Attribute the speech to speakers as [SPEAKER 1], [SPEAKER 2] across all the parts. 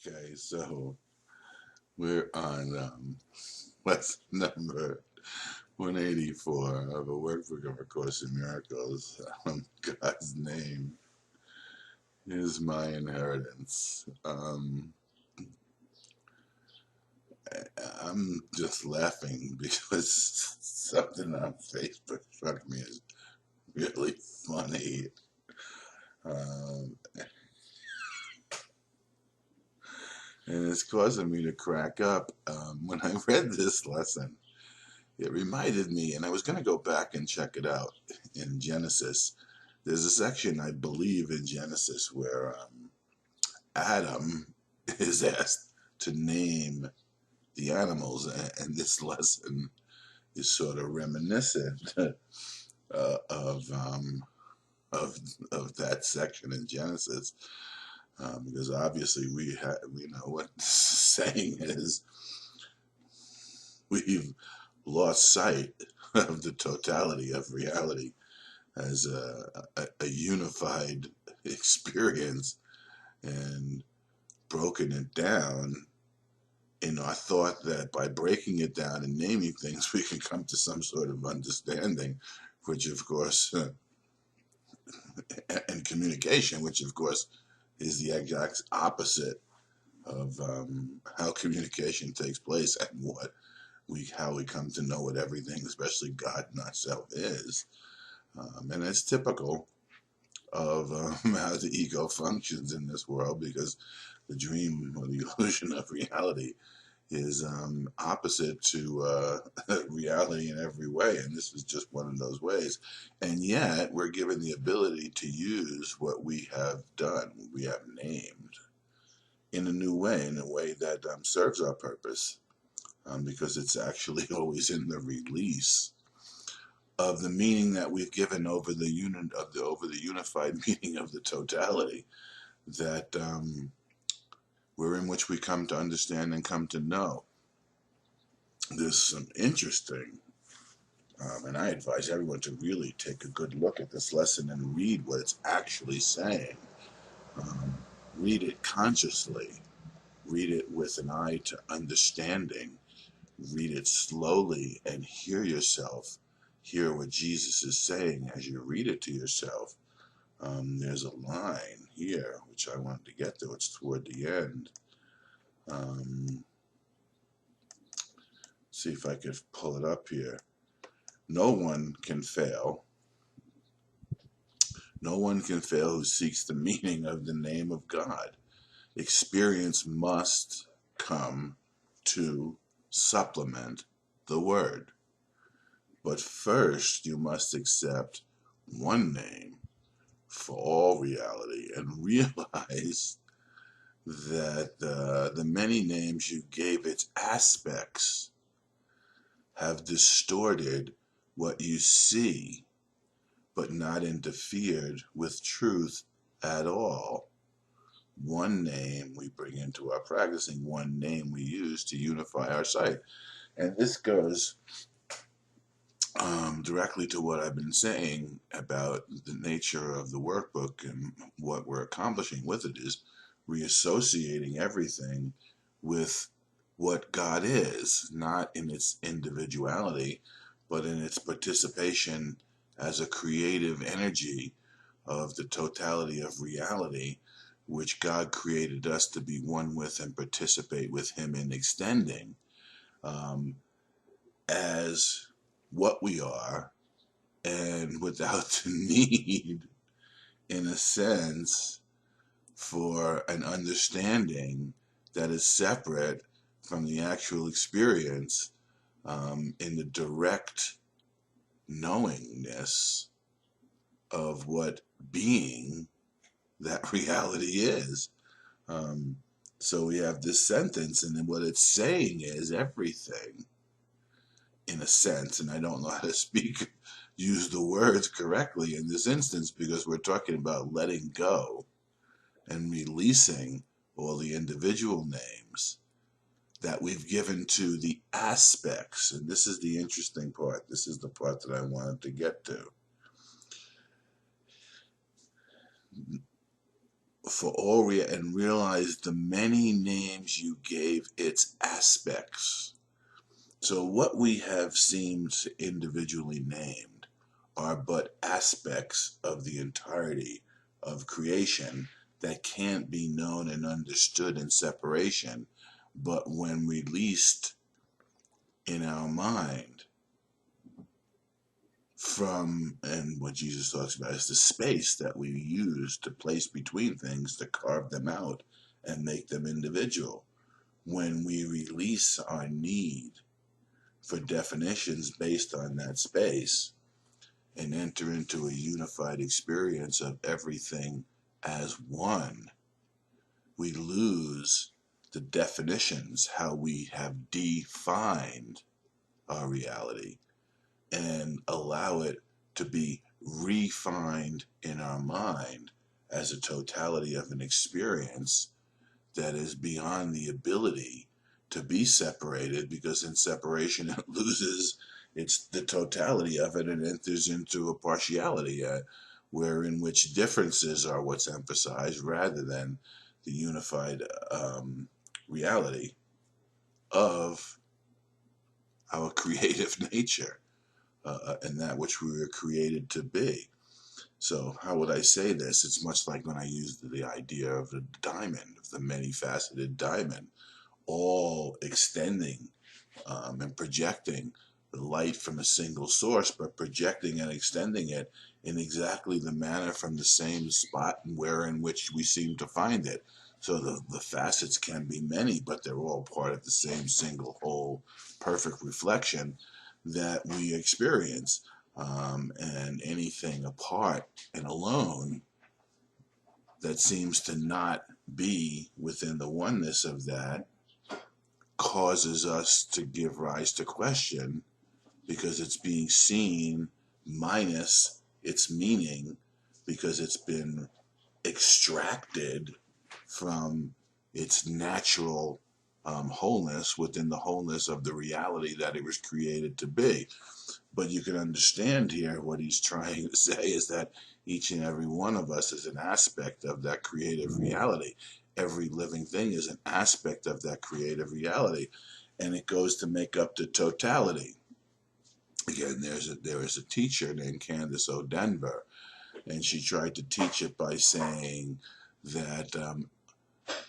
[SPEAKER 1] Okay, so we're on lesson number 184 of a workbook of A Course in Miracles. God's name is my inheritance. I'm just laughing because something on Facebook struck me as really funny. Um, and it's causing me to crack up. When I read this lesson, it reminded me, and I was going to go back and check it out in Genesis. There's a section, I believe, in Genesis where Adam is asked to name the animals, and this lesson is sort of reminiscent of of that section in Genesis, because obviously we know what the saying is. We've lost sight of the totality of reality as a unified experience and broken it down in our thought that by breaking it down and naming things, we can come to some sort of understanding, which of course, and communication, which of course is the exact opposite of how communication takes place and how we come to know what everything, especially God, not self, is. And it's typical of how the ego functions in this world, because the dream or the illusion of reality is opposite to reality in every way, and this is just one of those ways. And yet we're given the ability to use what we have done, what we have named, in a new way, in a way that serves our purpose, because it's actually always in the release of the meaning that we've given over the unified meaning of the totality that we're in, which we come to understand and come to know. There's some interesting, and I advise everyone to really take a good look at this lesson and read what it's actually saying. Read it consciously. Read it with an eye to understanding. Read it slowly and hear yourself. Hear what Jesus is saying as you read it to yourself. There's a line here, which I wanted to get to. It's toward the end. See if I could pull it up here. No one can fail. No one can fail who seeks the meaning of the name of God. Experience must come to supplement the word. But first, you must accept one name for all reality and realize that the many names you gave its aspects have distorted what you see, but not interfered with truth at all. One name we bring into our practicing, one name we use to unify our sight. And this goes directly to what I've been saying about the nature of the workbook, and what we're accomplishing with it is reassociating everything with what God is, not in its individuality, but in its participation as a creative energy of the totality of reality, which God created us to be one with and participate with Him in extending as what we are, and without the need, in a sense, for an understanding that is separate from the actual experience, in the direct knowingness of what being that reality is. So we have this sentence, and then what it's saying is everything, in a sense, and I don't know how to use the words correctly in this instance, because we're talking about letting go and releasing all the individual names that we've given to the aspects. And this is the interesting part. This is the part that I wanted to get to. for all and realize the many names you gave its aspects. So what we have seemed individually named are but aspects of the entirety of creation that can't be known and understood in separation, but when released in our mind from, and what Jesus talks about is the space that we use to place between things to carve them out and make them individual. When we release our need for definitions based on that space and enter into a unified experience of everything as one, we lose the definitions, how we have defined our reality, and allow it to be refined in our mind as a totality of an experience that is beyond the ability to be separated, because in separation it loses it's the totality of it and enters into a partiality where in which differences are what's emphasized rather than the unified reality of our creative nature and that which we were created to be. So how would I say this? It's much like when I used the idea of the diamond, of the many-faceted diamond, all extending and projecting the light from a single source, but projecting and extending it in exactly the manner from the same spot where in which we seem to find it. So the facets can be many, but they're all part of the same single whole perfect reflection that we experience. And anything apart and alone that seems to not be within the oneness of that causes us to give rise to question, because it's being seen minus its meaning, because it's been extracted from its natural wholeness within the wholeness of the reality that it was created to be. But you can understand here what he's trying to say is that each and every one of us is an aspect of that creative reality. Every living thing is an aspect of that creative reality, and it goes to make up the totality. Again, there is a teacher named Candace O'Denver, and she tried to teach it by saying that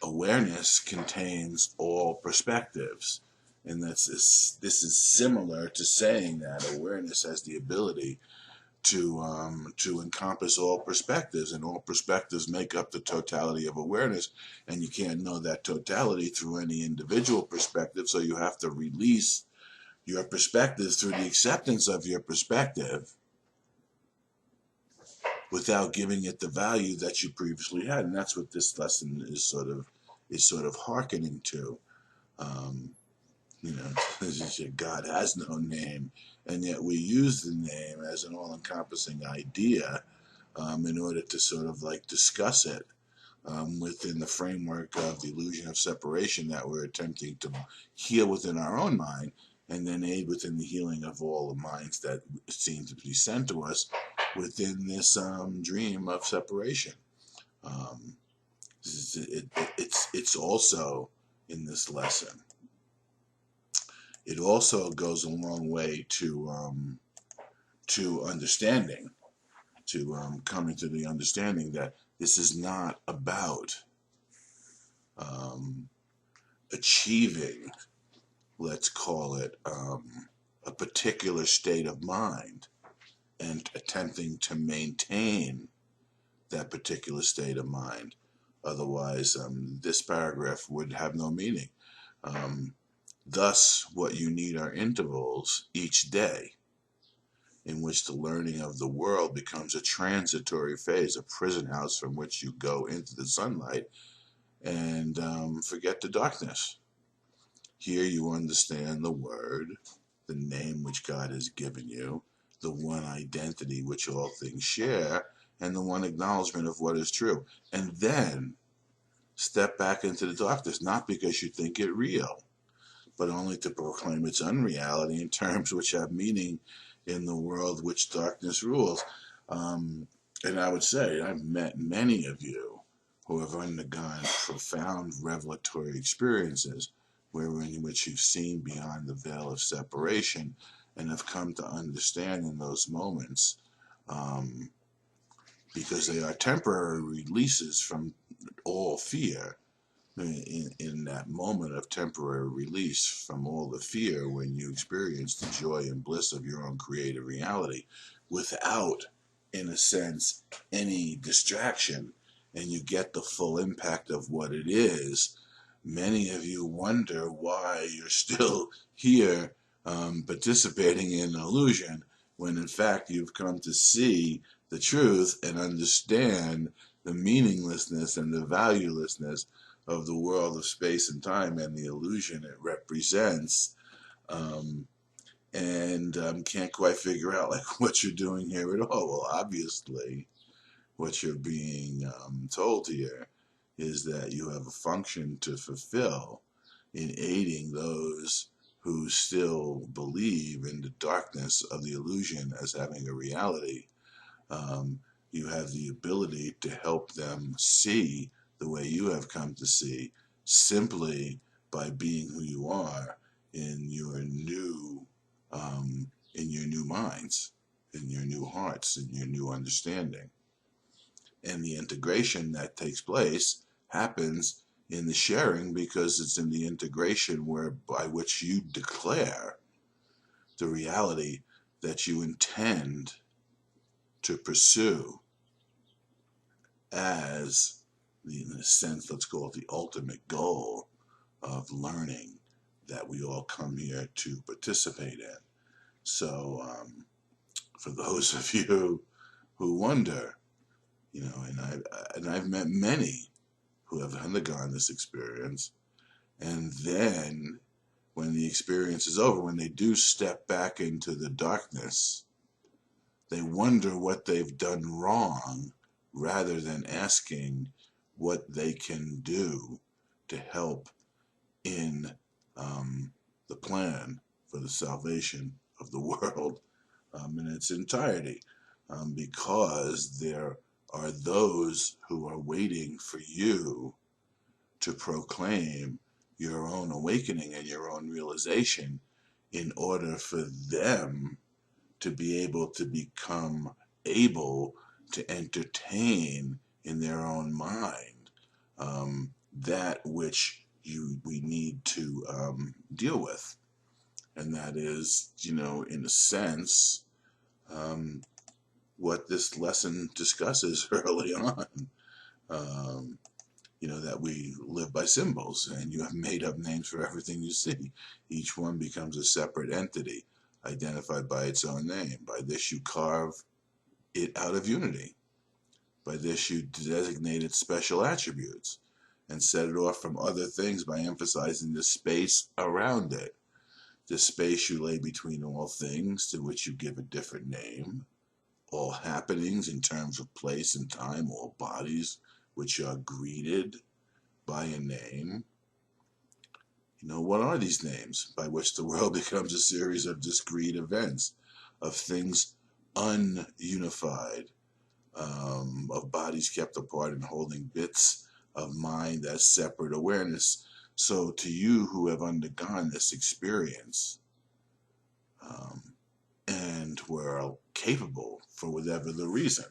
[SPEAKER 1] awareness contains all perspectives. And this is similar to saying that awareness has the ability to encompass all perspectives, and all perspectives make up the totality of awareness. And you can't know that totality through any individual perspective, so you have to release your perspective through the acceptance of your perspective without giving it the value that you previously had. And that's what this lesson is sort of hearkening to. You know, God has no name, and yet we use the name as an all-encompassing idea in order to sort of like discuss it within the framework of the illusion of separation that we're attempting to heal within our own mind, and then aid within the healing of all the minds that seem to be sent to us within this dream of separation. It's also in this lesson. It also goes a long way to understanding, to coming to the understanding that this is not about achieving, let's call it, a particular state of mind and attempting to maintain that particular state of mind. Otherwise, this paragraph would have no meaning. Thus, what you need are intervals each day in which the learning of the world becomes a transitory phase, a prison house from which you go into the sunlight and forget the darkness. Here you understand the word, the name which God has given you, the one identity which all things share, and the one acknowledgement of what is true. And then step back into the darkness, not because you think it real, but only to proclaim its unreality in terms which have meaning in the world which darkness rules. And I would say I've met many of you who have undergone profound revelatory experiences wherein which you've seen beyond the veil of separation and have come to understand in those moments, um, because they are temporary releases from all fear. In that moment of temporary release from all the fear, when you experience the joy and bliss of your own creative reality without, in a sense, any distraction, and you get the full impact of what it is, many of you wonder why you're still here, participating in an illusion, when in fact you've come to see the truth and understand the meaninglessness and the valuelessness of the world of space and time and the illusion it represents, and can't quite figure out like what you're doing here at all. Well, obviously, what you're being told here is that you have a function to fulfill in aiding those who still believe in the darkness of the illusion as having a reality. You have the ability to help them see the way you have come to see, simply by being who you are in your new minds, in your new hearts, in your new understanding. And the integration that takes place happens in the sharing, because it's in the integration by which you declare the reality that you intend to pursue as in a sense, let's call it the ultimate goal of learning that we all come here to participate in. So for those of you who wonder, and I've met many who have undergone this experience, and then when the experience is over, when they do step back into the darkness, they wonder what they've done wrong, rather than asking what they can do to help in the plan for the salvation of the world in its entirety, because there are those who are waiting for you to proclaim your own awakening and your own realization, in order for them to be able to become able to entertain in their own mind that which we need to deal with. And that is, in a sense, what this lesson discusses early on. That we live by symbols, and you have made up names for everything you see. Each one becomes a separate entity, identified by its own name. By this you carve it out of unity. By this you designate its special attributes and set it off from other things by emphasizing the space around it. The space you lay between all things, to which you give a different name. All happenings in terms of place and time, all bodies which are greeted by a name. What are these names by which the world becomes a series of discrete events, of things ununified, of bodies kept apart and holding bits of mind as separate awareness. So to you who have undergone this experience, and were capable, for whatever the reason,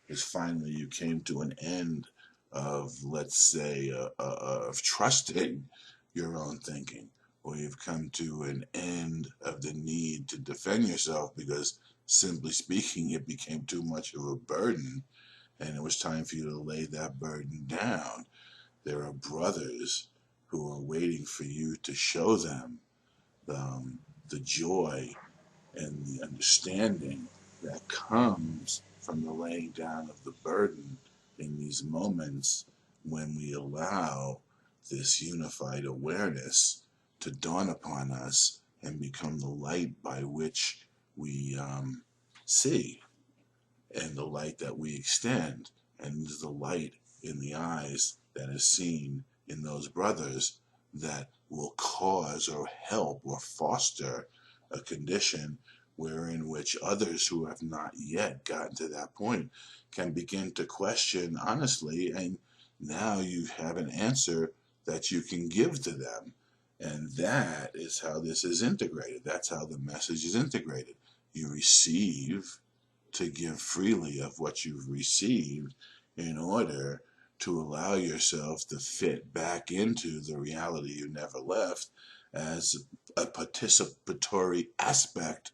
[SPEAKER 1] is finally you came to an end of, let's say, of trusting your own thinking, or you've come to an end of the need to defend yourself because, simply speaking, it became too much of a burden, and it was time for you to lay that burden down. There are brothers who are waiting for you to show them the joy and the understanding that comes from the laying down of the burden in these moments, when we allow this unified awareness to dawn upon us and become the light by which we see, and the light that we extend, and the light in the eyes that is seen in those brothers, that will cause or help or foster a condition wherein which others who have not yet gotten to that point can begin to question honestly, and now you have an answer that you can give to them. And that is how this is integrated. That's how the message is integrated. You receive to give freely of what you've received in order to allow yourself to fit back into the reality you never left as a participatory aspect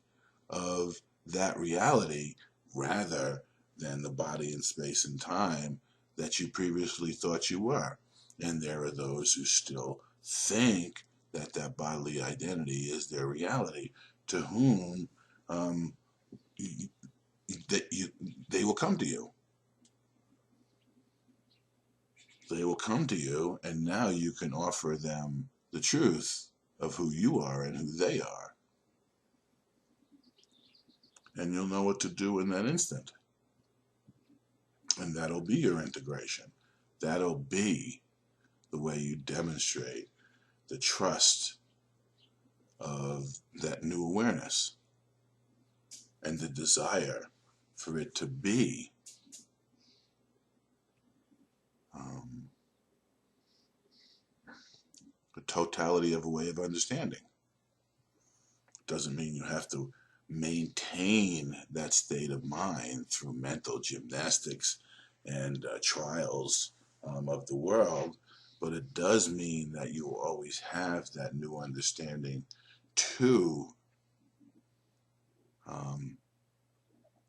[SPEAKER 1] of that reality rather than the body in space and time that you previously thought you were. And there are those who still think that that bodily identity is their reality, to whom they will come to you. They will come to you, and now you can offer them the truth of who you are and who they are. And you'll know what to do in that instant. And that'll be your integration. That'll be the way you demonstrate the trust of that new awareness and the desire for it to be the totality of a way of understanding. Doesn't mean you have to maintain that state of mind through mental gymnastics and trials of the world, but it does mean that you will always have that new understanding to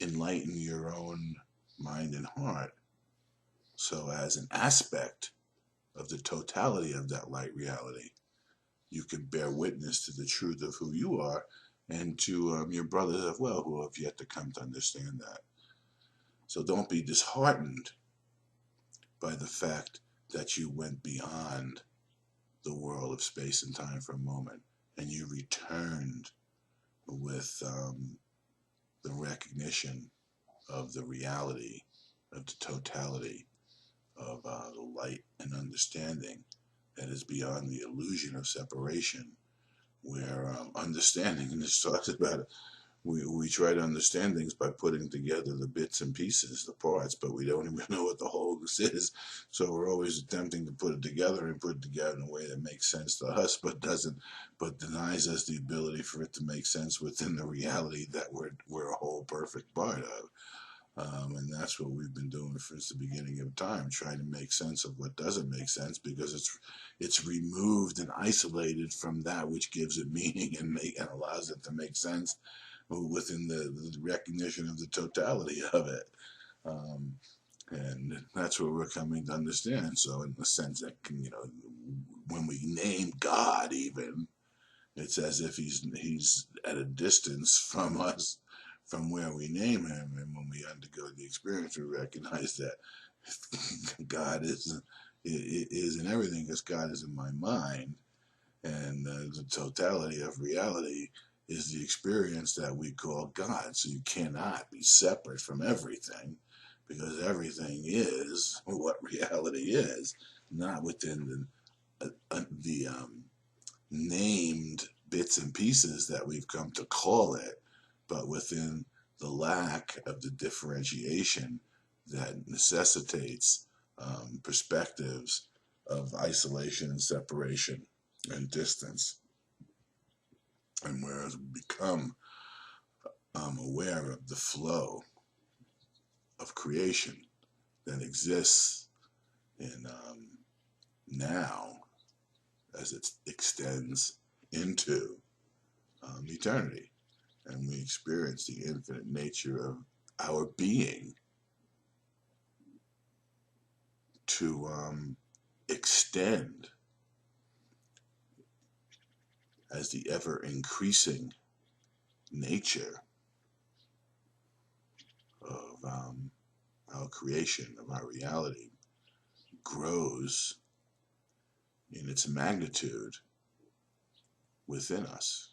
[SPEAKER 1] enlighten your own mind and heart. So as an aspect of the totality of that light reality, you can bear witness to the truth of who you are and to your brothers as well who have yet to come to understand that. So don't be disheartened by the fact that you went beyond the world of space and time for a moment and you returned with the recognition of the reality of the totality of the light and understanding that is beyond the illusion of separation, where understanding, and this talks about it, we try to understand things by putting together the bits and pieces, the parts, but we don't even know what the wholeness is. So we're always attempting to put it together and put it together in a way that makes sense to us, but denies us the ability for it to make sense within the reality that we're a whole perfect part of. And that's what we've been doing since the beginning of time, trying to make sense of what doesn't make sense, because it's removed and isolated from that which gives it meaning and allows it to make sense within the recognition of the totality of it. And that's what we're coming to understand. So in the sense that, when we name God, even, it's as if he's at a distance from us, from where we name him. And when we undergo the experience, we recognize that God is in everything, because God is in my mind. And the totality of reality is the experience that we call God. So you cannot be separate from everything, because everything is what reality is, not within the named bits and pieces that we've come to call it, but within the lack of the differentiation that necessitates perspectives of isolation and separation and distance. And whereas we become aware of the flow of creation that exists in now as it extends into eternity, and we experience the infinite nature of our being to extend as the ever increasing nature of our creation, of our reality, grows in its magnitude within us.